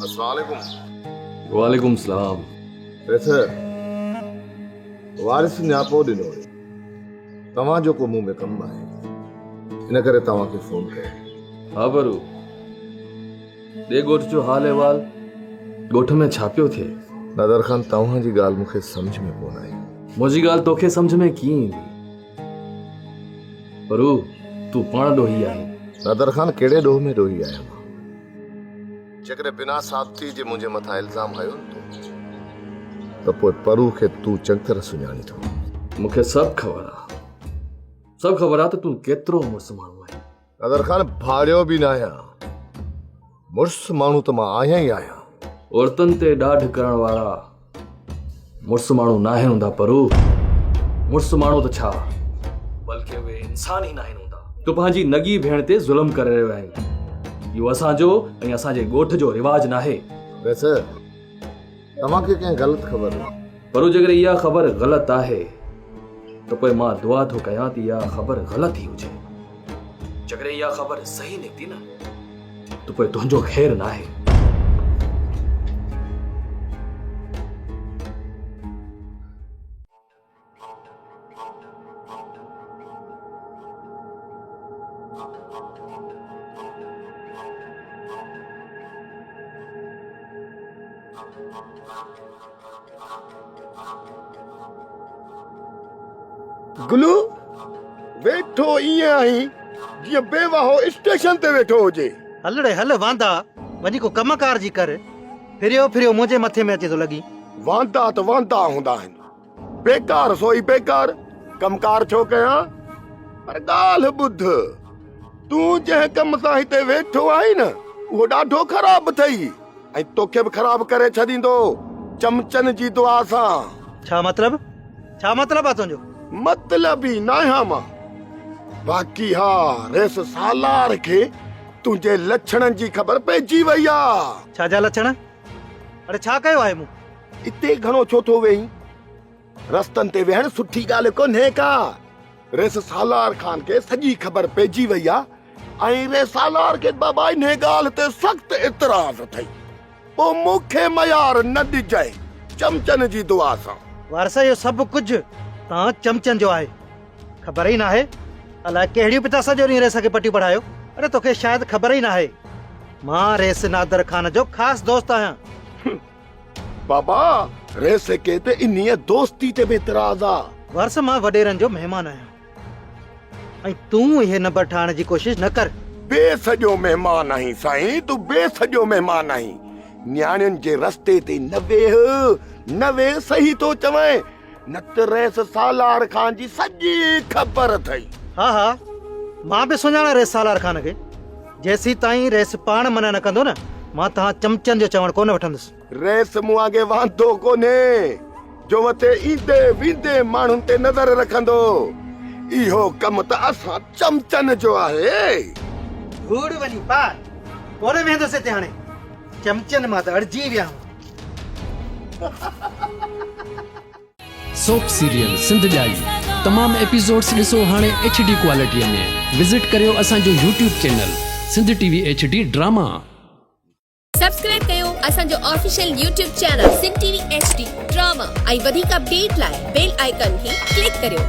अस्सलामुअलैकुम। वालेकुम सलाम। वैसे वारिस न्यापो ॾिनो हुयो तव्हांजो को मुंह में कमु आहे, इन करे तव्हांखे फोन कयो। हा बरू, ॾे ॻोठ जो हाल अहिवाल, ॻोठ में छा पियो थिए? नादर ख़ान, तव्हांजी ॻाल्हि मूंखे सम्झ में कोन आई। मुंहिंजी ॻाल्हि तोखे सम्झ में कीअं ईंदी? बरू, तूं पाण ॾोही आहीं। नादर ख़ान, कहिड़े ॾोह में ॾोही आहियां मां? जेकॾहिं बिना साबिती जे मुंहिंजे मथां इल्ज़ाम हयो त पोइ परू खे तूं चङी तरह सुञाणी थो। मूंखे सभु ख़बर आहे त तूं केतिरो मुड़ुसु माण्हू आहीं। नादर ख़ान, भाड़ियो बि न आहियां, मुड़ुसु माण्हू त मां आहियां ई आहियां। औरतुनि ते ॾाढ करण वारा मुड़ुसु माण्हू न आहिनि हूंदा परू। मुड़ुसु माण्हू त छा, बल्कि उहे इंसान ई न आहिनि हूंदा। तूं पंहिंजी नगी भेण ते ज़ुल्म करे रहियो आहीं। इहो असांजो ऐं असांजे ॻोठ जो रिवाज न आहे। वैसे तव्हांखे कंहिं ग़लति ख़बर आहे? पर जेकर इहा ख़बर ग़लति आहे त पोइ मां दुआ थो कयां त इहा ख़बर ग़लति ई हुजे। जेकर इहा ख़बर सही निकिती न त पोइ तुंहिंजो ख़ैर न आहे। गुलू, वेठो ईअं आहीं जीअं बेवाहो स्टेशन ते वेठो हुजे। हलड़े हल वांदा, वञी को कमकार जी कर। फिरियो फिरियो मुंहिंजे मथे में अचे थो लॻी। वांदा त वांदा हूंदा आहिनि, बेकार सोई बेकार। कमकार छो कयां? पर ॻाल्हि ॿुध, तूं जंहिं कम सां हिते वेठो आहीं न, उहो ॾाढो ख़राब अथई ऐं तोखे बि ख़राब करे छॾींदो चमचनि जी दुआ सां। छा मतलब आहे तुंहिंजो? मतलब ई न आहियां मां। बाक़ी हा, रेस सालार खे तुंहिंजे लक्षणनि जी ख़बर पइजी वई आहे। छा जा लक्षण? अरे छा कयो आहे मूं? इते घणो छो थो वेहीं? रस्तनि ते वेहण सुठी ॻाल्हि कोन्हे का। रेस सालार खान खे सॼी ख़बर पइजी वई आहे ऐं रेस सालार खे बाबा इन ॻाल्हि ते सख़्त इतराज़ अथई। पोइ मूंखे मयार न ॾिजाए चमचनि जी दुआ सां। वारस, इहो सभु कुझु तव्हां चमचनि जो आहे। ख़बर ई न आहे अलाए कहिड़ियूं पिता सॼो ॾींहुं रेस खे पटियूं पढ़ायो। अरे तोखे शायदि ख़बर ई न आहे, मां रेस नादर खान जो ख़ासि दोस्त आहियां। बाबा, रेस के ते इन्हीअ दोस्ती ते बि इतराज़ आहे। वर्ष मां वॾेरनि जो महिमान आहियां ऐं तूं इहे नंबर ठाहिण जी कोशिश न कर। बेसजो महिमान आहीं साईं, तूं बेसजो महिमान आहीं। न्याणियुनि जे रस्ते ते न वेह सही थो चवें, न त रेस सालार खान जी सॼी ख़बर अथई। हा, मां बि सुञाणा रेस सालार खान खे। जेसी ताईं रेस पाण मना न कंदो न, मां तव्हां चमचनि जो चवण कोन वठंदुसि। रेस मूं अॻे वांदो कोन्हे जो वते ईंदे वेंदे माण्हुनि ते नज़र रखंदो। इहो कम त असां चमचनि जो आहे। धूड़ वञी पार कोन वेंदुसि हिते। हाणे चमचनि मां त अड़जी विया। सोप सीरियल सिंध जाई तमाम एपिसोड्स ॾिसो हाणे HD क्वालिटीअ में। विजिट करियो असांजो YouTube channel Sindh TV HD drama. Subscribe कयो असांजो official YouTube channel Sindh TV HD drama ऐं वधीक अपडेट लाइ बेल आइकन खे क्लिक करियो।